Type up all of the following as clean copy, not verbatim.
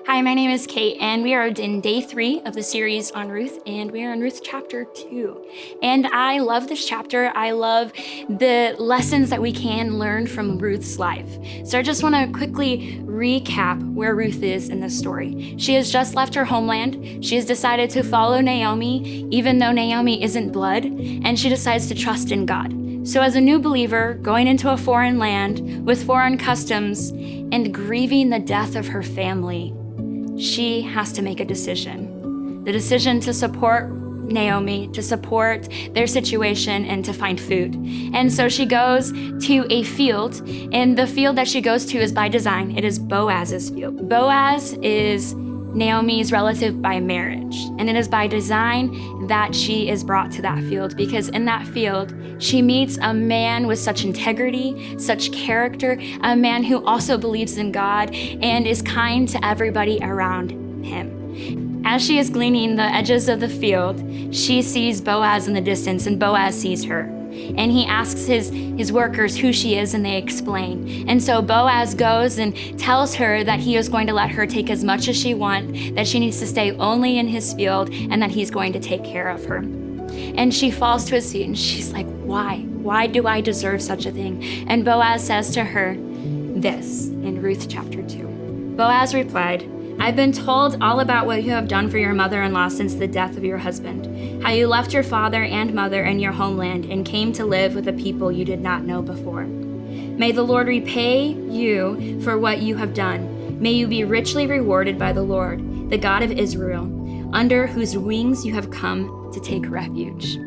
Hi, my name is Kate, and we are in day 3 of the series on Ruth, and we are in Ruth chapter 2. And I love this chapter. I love the lessons that we can learn from Ruth's life. So I just want to quickly recap where Ruth is in this story. She has just left her homeland. She has decided to follow Naomi, even though Naomi isn't blood, and she decides to trust in God. So as a new believer, going into a foreign land with foreign customs and grieving the death of her family, she has to make a decision. The decision to support Naomi, to support their situation, and to find food. And so she goes to a field, and the field that she goes to is by design. It is Boaz's field. Boaz is Naomi's relative by marriage, and it is by design that she is brought to that field, because in that field, she meets a man with such integrity, such character, a man who also believes in God and is kind to everybody around him. As she is gleaning the edges of the field, she sees Boaz in the distance, and Boaz sees her. And he asks his workers who she is, and they explain. And so Boaz goes and tells her that he is going to let her take as much as she wants, that she needs to stay only in his field, and that he's going to take care of her. And she falls to his feet, and she's like, why? Why do I deserve such a thing? And Boaz says to her this in Ruth chapter 2. Boaz replied, I've been told all about what you have done for your mother-in-law since the death of your husband, how you left your father and mother and your homeland and came to live with a people you did not know before. May the Lord repay you for what you have done. May you be richly rewarded by the Lord, the God of Israel, under whose wings you have come to take refuge.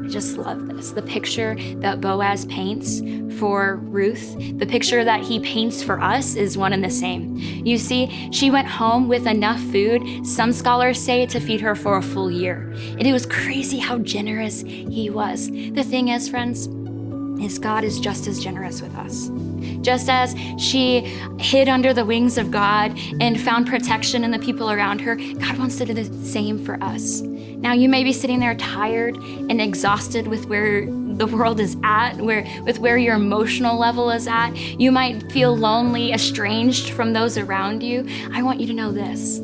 I just love this. The picture that Boaz paints for Ruth, the picture that he paints for us is one and the same. You see, she went home with enough food, some scholars say, to feed her for a full year. And it was crazy how generous he was. The thing is, friends, is God is just as generous with us. Just as she hid under the wings of God and found protection in the people around her, God wants to do the same for us. Now, you may be sitting there tired and exhausted with where the world is at, with where your emotional level is at. You might feel lonely, estranged from those around you. I want you to know this.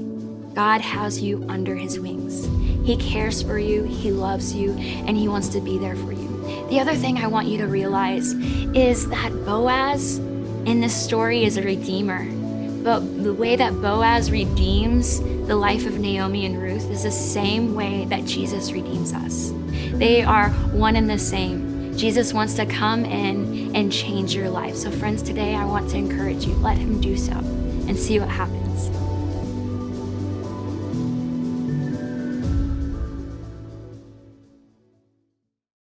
God has you under his wings. He cares for you, he loves you, and he wants to be there for you. The other thing I want you to realize is that Boaz in this story is a redeemer. But the way that Boaz redeems the life of Naomi and Ruth is the same way that Jesus redeems us. They are one and the same. Jesus wants to come in and change your life. So friends, today I want to encourage you, let him do so and see what happens.